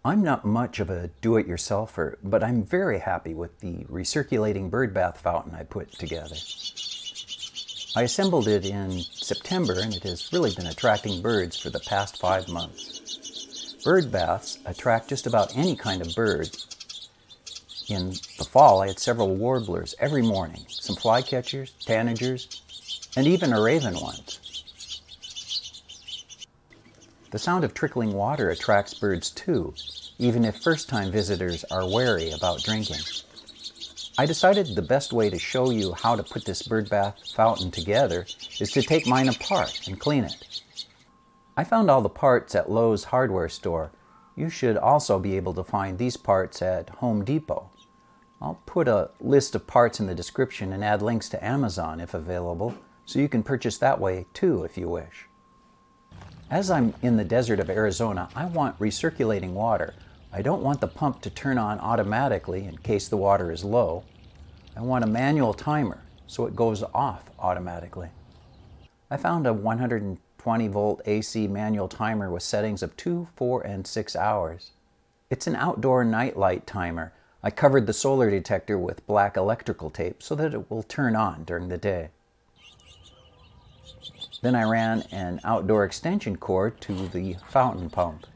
I'm not much of a do-it-yourselfer, but I'm very happy with the Recirculating Bird Bath Fountain I put together. I assembled it in September, and it has really been attracting birds for the past 5 months. Bird baths attract just about any kind of birds. In the fall, I had several warblers every morning, some flycatchers, tanagers, and even a raven once. The sound of trickling water attracts birds too, even if first-time visitors are wary about drinking. I decided the best way to show you how to put this bird bath fountain together is to take mine apart and clean it. I found all the parts at Lowe's hardware store. You should also be able to find these parts at Home Depot. I'll put a list of parts in the description and add links to Amazon if available, so you can purchase that way too if you wish. As I'm in the desert of Arizona, I want recirculating water. I don't want the pump to turn on automatically in case the water is low. I want a manual timer so it goes off automatically. I found a 120 volt AC manual timer with settings of 2, 4, and 6 hours. It's an outdoor night light timer. I covered the solar detector with black electrical tape so that it will turn on during the day. Then I ran an outdoor extension cord to the fountain pump.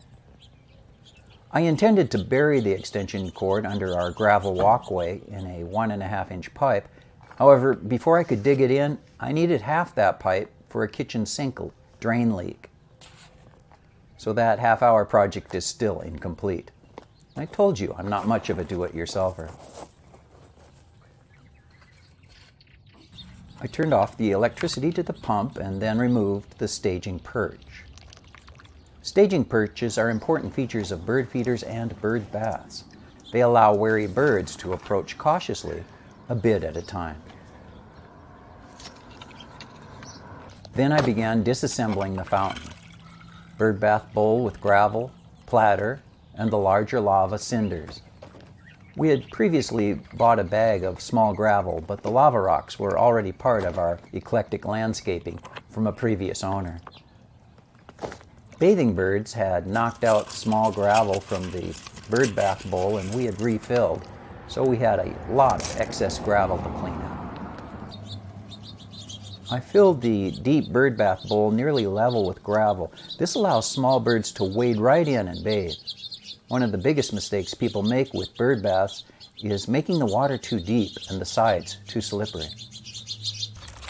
I intended to bury the extension cord under our gravel walkway in a 1.5-inch pipe. However, before I could dig it in, I needed half that pipe for a kitchen sink drain leak. So that half-hour project is still incomplete. I told you I'm not much of a do-it-yourselfer. I turned off the electricity to the pump and then removed the staging perch. Staging perches are important features of bird feeders and bird baths. They allow wary birds to approach cautiously, a bit at a time. Then I began disassembling the fountain. Bird bath bowl with gravel, platter, and the larger lava cinders. We had previously bought a bag of small gravel, but the lava rocks were already part of our eclectic landscaping from a previous owner. Bathing birds had knocked out small gravel from the bird bath bowl and we had refilled, so we had a lot of excess gravel to clean out. I filled the deep bird bath bowl nearly level with gravel. This allows small birds to wade right in and bathe. One of the biggest mistakes people make with bird baths is making the water too deep and the sides too slippery.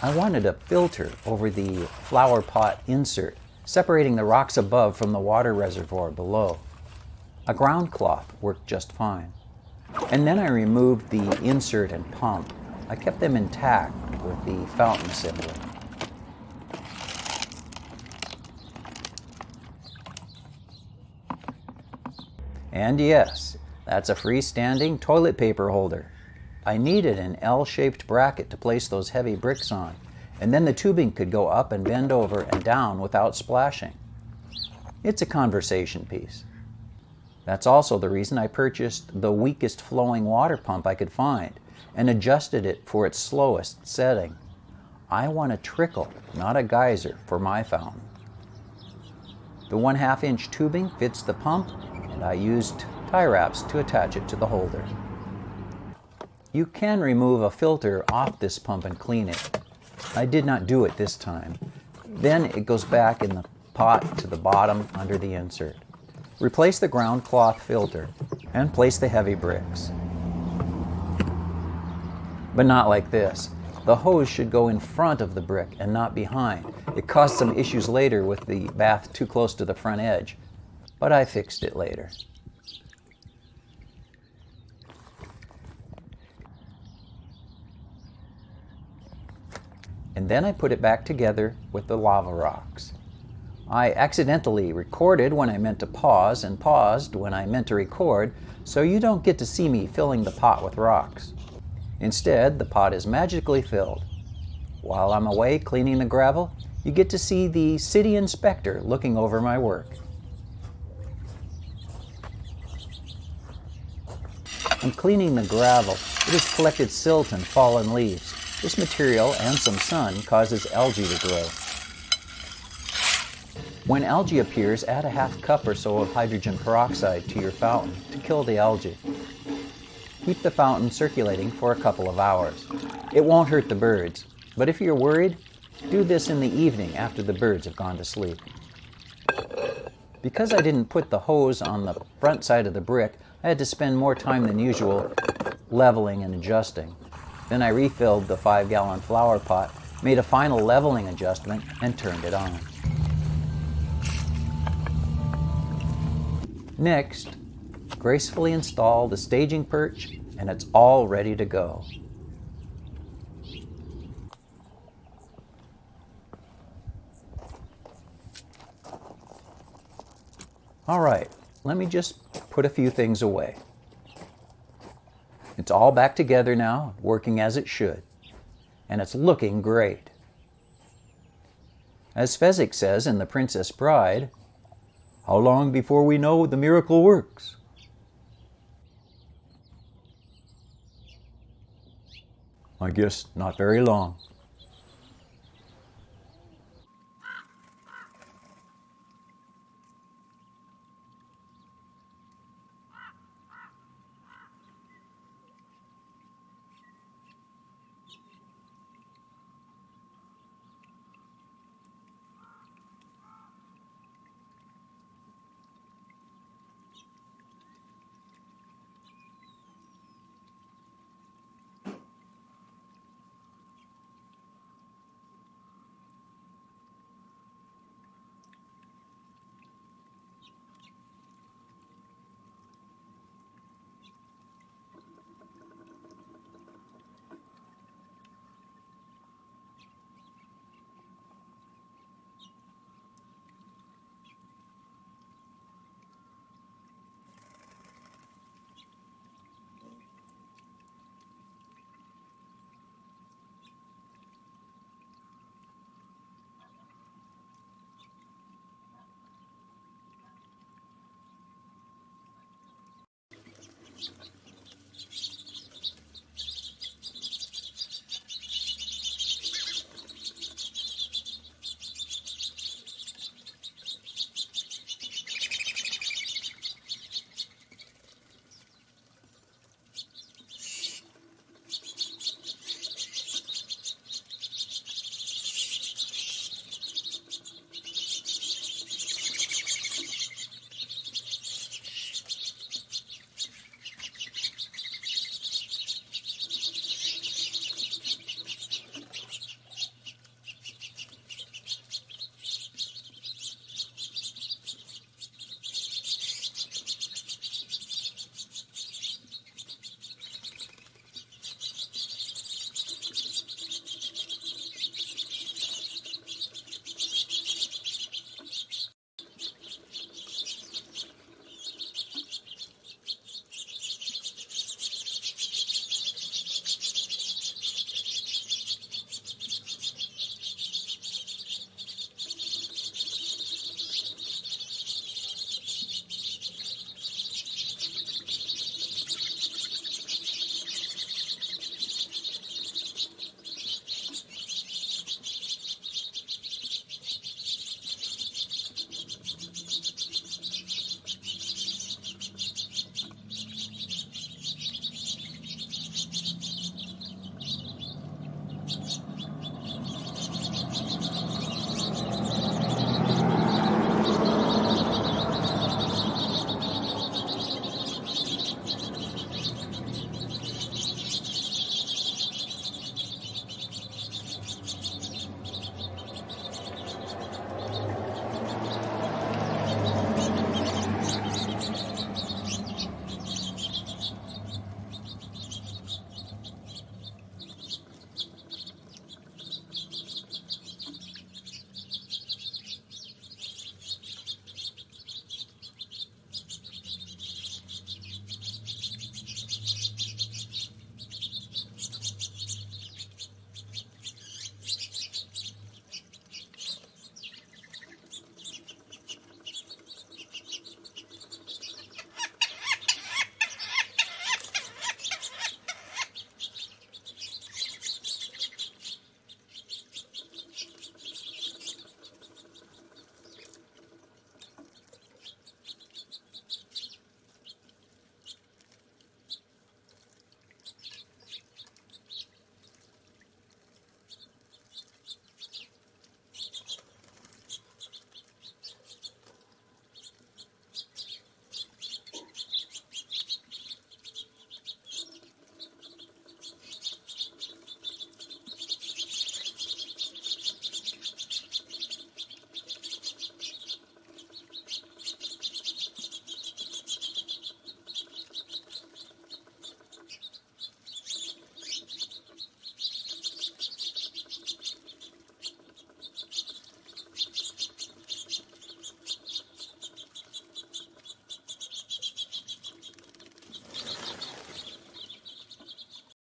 I wanted a filter over the flower pot insert, separating the rocks above from the water reservoir below. A ground cloth worked just fine. And then I removed the insert and pump. I kept them intact with the fountain assembly. And yes, that's a freestanding toilet paper holder. I needed an L-shaped bracket to place those heavy bricks on, and then the tubing could go up and bend over and down without splashing. It's a conversation piece. That's also the reason I purchased the weakest flowing water pump I could find and adjusted it for its slowest setting. I want a trickle, not a geyser, for my fountain. The 1/2-inch tubing fits the pump, and I used tie wraps to attach it to the holder. You can remove a filter off this pump and clean it. I did not do it this time. Then it goes back in the pot to the bottom under the insert. Replace the ground cloth filter and place the heavy bricks. But not like this. The hose should go in front of the brick and not behind. It caused some issues later with the bath too close to the front edge, but I fixed it later. And then I put it back together with the lava rocks. I accidentally recorded when I meant to pause and paused when I meant to record, so you don't get to see me filling the pot with rocks. Instead, the pot is magically filled. While I'm away cleaning the gravel, you get to see the city inspector looking over my work. In cleaning the gravel, it has collected silt and fallen leaves. This material and some sun causes algae to grow. When algae appears, add a half cup or so of hydrogen peroxide to your fountain to kill the algae. Keep the fountain circulating for a couple of hours. It won't hurt the birds, but if you're worried, do this in the evening after the birds have gone to sleep. Because I didn't put the hose on the front side of the brick, I had to spend more time than usual leveling and adjusting. Then I refilled the 5-gallon flower pot, made a final leveling adjustment, and turned it on. Next, gracefully install the staging perch, and it's all ready to go. All right, let me just put a few things away. It's all back together now, working as it should, and it's looking great. As Fezzik says in The Princess Bride, "How long before we know the miracle works?" I guess not very long.